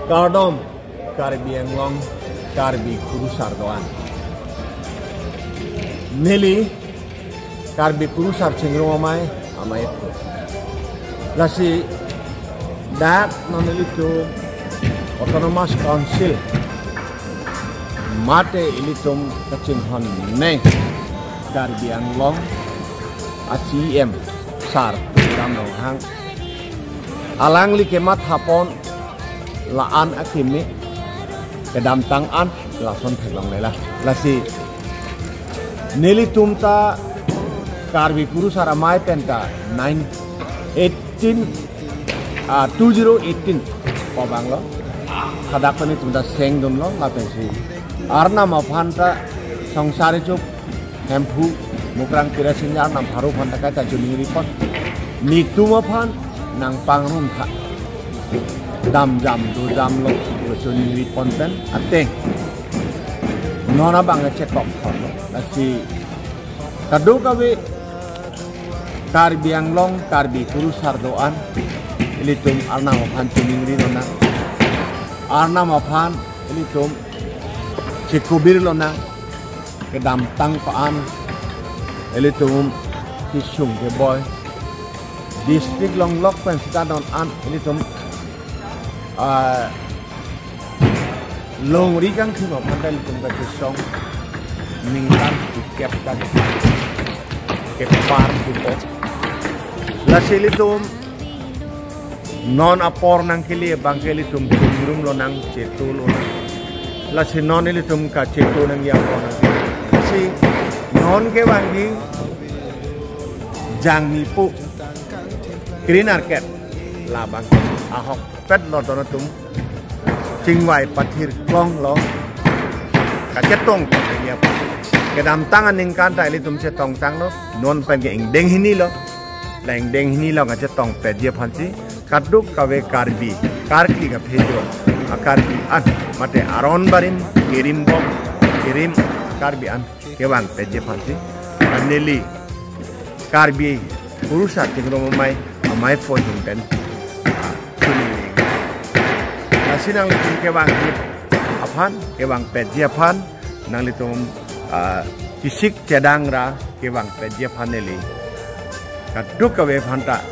Kardom Karbi Anglong Karbi Kurusar doan Nili Karbi Kurusar cingro amai itu lasi dak nanili tu Autonomous Council mate ilitum kacing hon neng Karbi Anglong ACM sar ramno hang alang li kemat hapon laan akimi kedam tangan lason telang lela lasi nili tumta Karbi Kurusar amai penta 2018 pabanglo kadak pani tumta seng dum lo lapensi arna mafanta songsare chup hempu mukrang kirasin arna bharu phanta ka ta juni report nitu mafan nang pangrum tha dam jam do jam lo juni report pen ateng nona bang check up phalo lasi kadu kawe Karbi Anglong Karbi Kurusar doan ilitum arna mafan juni nona arna mafan ilitum cikubir lona kedam tang paan ilitum kisung ke boy district long lok pen don an ilitum long rikang kimo pandai ilitum ka kisong mingkan kep kan kepar tipo lasi ilitum non apor nang kili bangke ilitum rum lo nang cetu lo lasi non ilitum ka cetu nang ya pona si non ke wangi jang nipu green market labang ahok pet lo donatum cingwai pathir klong lo ka cetong ya kedam tangan ning kan tai ilitum cetong tang lo non pen ke ing deng hini lo leng deng hini lo ka cetong pet dia phansi kaduk kawe Karbi karki ka phejo Karbi an mate aron barim kirim bom kirim Karbi an kewang peje phansi aneli Karbi Kurusar tingro amai phone pen nasinang litum kewang aphan kewang peje aphan nang litum kisik cedangra kewang peje phaneli kaduk kawe phanta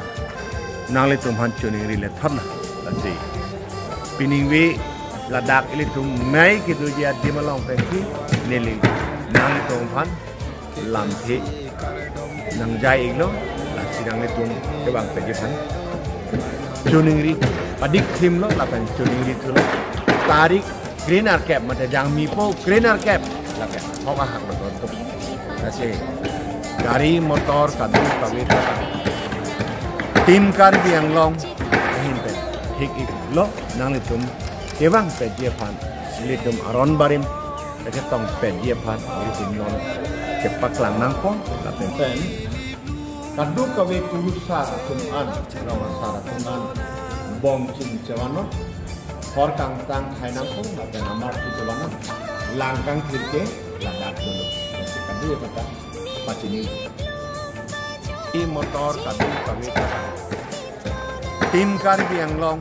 nangli tum hancuni rile thorna lasi piningwe ladak ili tum mai kitu dia dimalong pensi neli nangli tum phan lamthi nang jai iglo lasi nangli tum kebang peje phan chuningri padik thim lo lapan chuningri tu tarik green cap mate jang mipo green cap lake hoka hak lo tu lasi gari motor kadu kawita tim Karbi Anglong himpen hik lo nang litum kewang peje phan litum aron barim ke tong peje phan litum non kepak lang nang pon la pen kadu kawe Kurusar tuman rawa sara tuman bom chin chawano hor kang tang khai nang pon la pen amar tu chawano lang kang thirke la dak dulu kadu ya kata pacini motor kadu kawe tim Karbi Anglong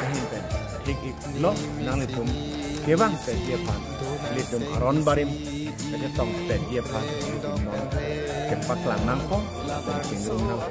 himpen hik lo nang litum kewang peje phan litum aron barim ke tong peje phan litum non kepak lang nang ko tingrum nang